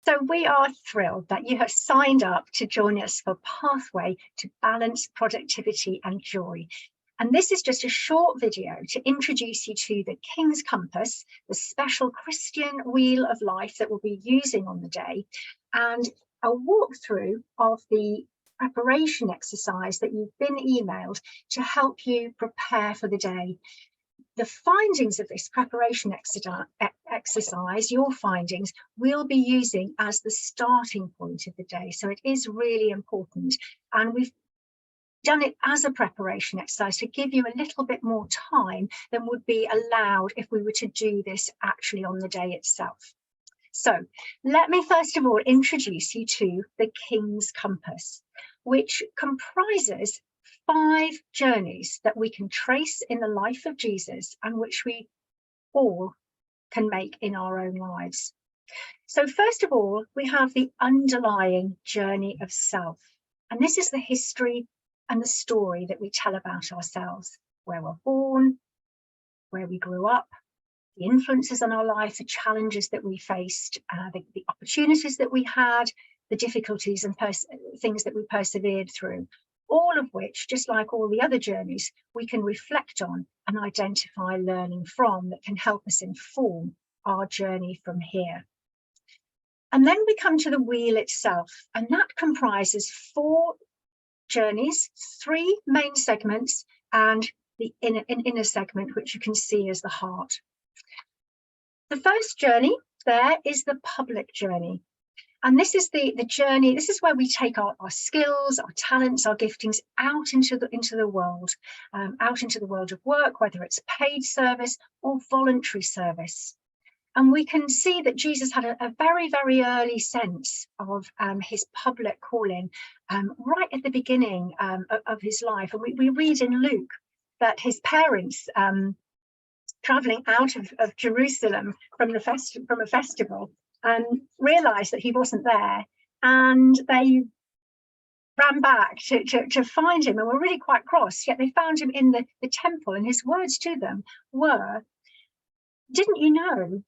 So we are thrilled that you have signed up to join us for Pathway to Balance Productivity and Joy. And this is just a short video to introduce you to the King's Compass, the special Christian wheel of life that we'll be using on the day, and a walkthrough of the preparation exercise that you've been emailed to help you prepare for the day. The findings of this preparation exercise, your findings, we'll be using as the starting point of the day. So it is really important. And we've done it as a preparation exercise to give you a little bit more time than would be allowed if we were to do this actually on the day itself. So let me first of all introduce you to the King's Compass, which comprises 5 journeys that we can trace in the life of Jesus and which we all can make in our own lives. So first of all, we have the underlying journey of self. And this is the history and the story that we tell about ourselves, where we're born, where we grew up, the influences on our life, the challenges that we faced, the opportunities that we had, the difficulties and things that we persevered through, all of which, just like all the other journeys, we can reflect on and identify learning from that can help us inform our journey from here. And then we come to the wheel itself, and that comprises 4 journeys, 3 main segments, and the inner segment, which you can see as the heart. The first journey there is the public journey. And this is the journey, this is where we take our skills, our talents, our giftings out into the world, out into the world of work, whether it's paid service or voluntary service. And we can see that Jesus had a very, very early sense of his public calling right at the beginning of his life. And we read in Luke that his parents, traveling out of Jerusalem from a festival, realized that he wasn't there, and they ran back to find him and were really quite cross. Yet they found him in the temple, and his words to them were, "Didn't you know,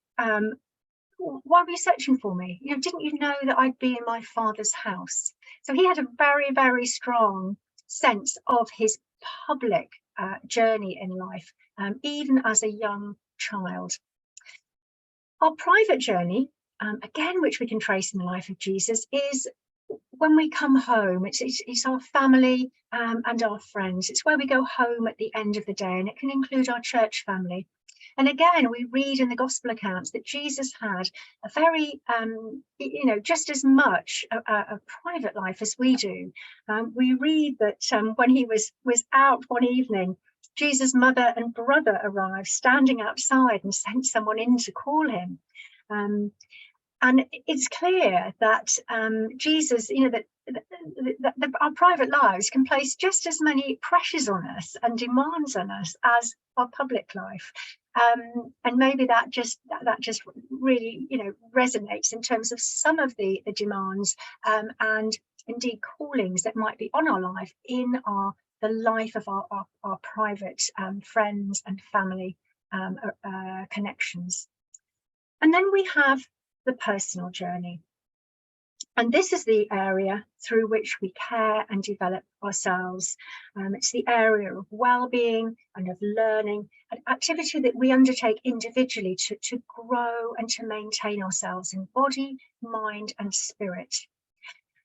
why were you searching for me? Didn't you know that I'd be in my Father's house?" So he had a very, very strong sense of his public journey in life, even as a young child. Our private journey, again, which we can trace in the life of Jesus, is when we come home. It's our family and our friends. It's where we go home at the end of the day, and it can include our church family. And again, we read in the gospel accounts that Jesus had a very, just as much a private life as we do. We read that when he was out one evening, Jesus' mother and brother arrived, standing outside, and sent someone in to call him. And it's clear that Jesus, that our private lives can place just as many pressures on us and demands on us as our public life. And maybe that just really, resonates in terms of some of the demands and indeed callings that might be on our life in the life of our private friends and family connections. And then we have the personal journey. And this is the area through which we care and develop ourselves. It's the area of well-being and of learning, an activity that we undertake individually to grow and to maintain ourselves in body, mind, and spirit.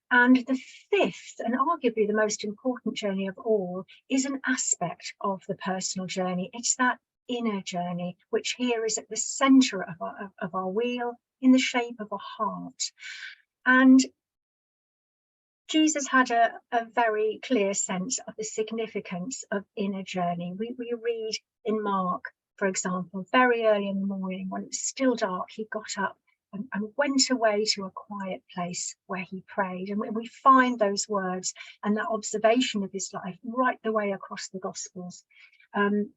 And the 5th, and arguably the most important journey of all, is an aspect of the personal journey. It's that inner journey, which here is at the center of our wheel in the shape of a heart. And Jesus had a very clear sense of the significance of inner journey. We read in Mark, for example, very early in the morning when it was still dark, he got up and went away to a quiet place where he prayed. And we find those words and that observation of his life right the way across the Gospels. And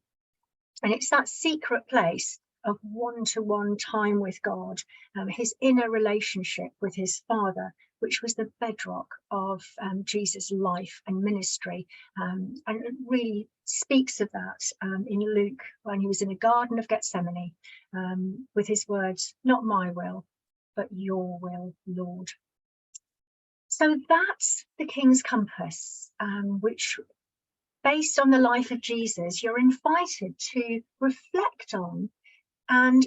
it's that secret place of one-to-one time with God, his inner relationship with his Father, which was the bedrock of Jesus' life and ministry. And it really speaks of that in Luke, when he was in the Garden of Gethsemane, with his words, "Not my will, but your will, Lord. So that's the King's Compass, which, based on the life of Jesus, you're invited to reflect on and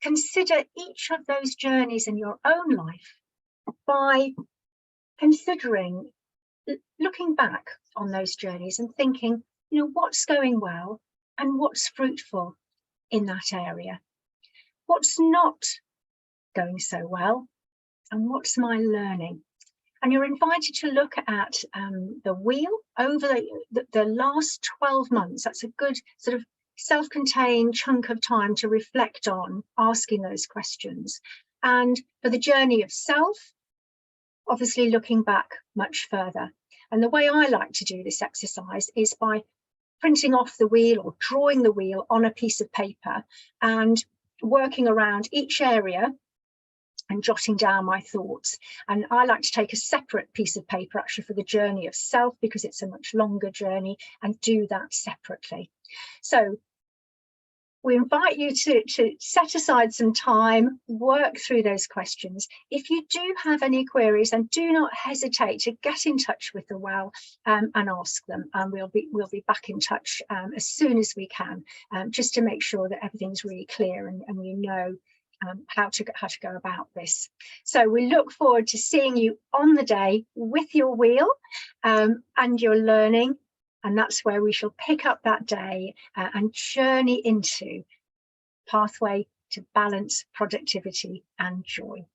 consider each of those journeys in your own life by considering, looking back on those journeys and thinking, you know, what's going well and what's fruitful in that area? What's not going so well and what's my learning? And you're invited to look at the wheel over the last 12 months. That's a good sort of self-contained chunk of time to reflect on asking those questions. And for the journey of self, obviously looking back much further. And the way I like to do this exercise is by printing off the wheel or drawing the wheel on a piece of paper and working around each area and jotting down my thoughts. And I like to take a separate piece of paper actually for the journey of self, because it's a much longer journey, and do that separately. So we invite you to set aside some time, work through those questions. If you do have any queries, and do not hesitate to get in touch with the Well and ask them, and we'll be back in touch as soon as we can, just to make sure that everything's really clear and we know how to go about this. So we look forward to seeing you on the day with your wheel and your learning, and that's where we shall pick up that day and journey into pathway to balance, productivity and joy.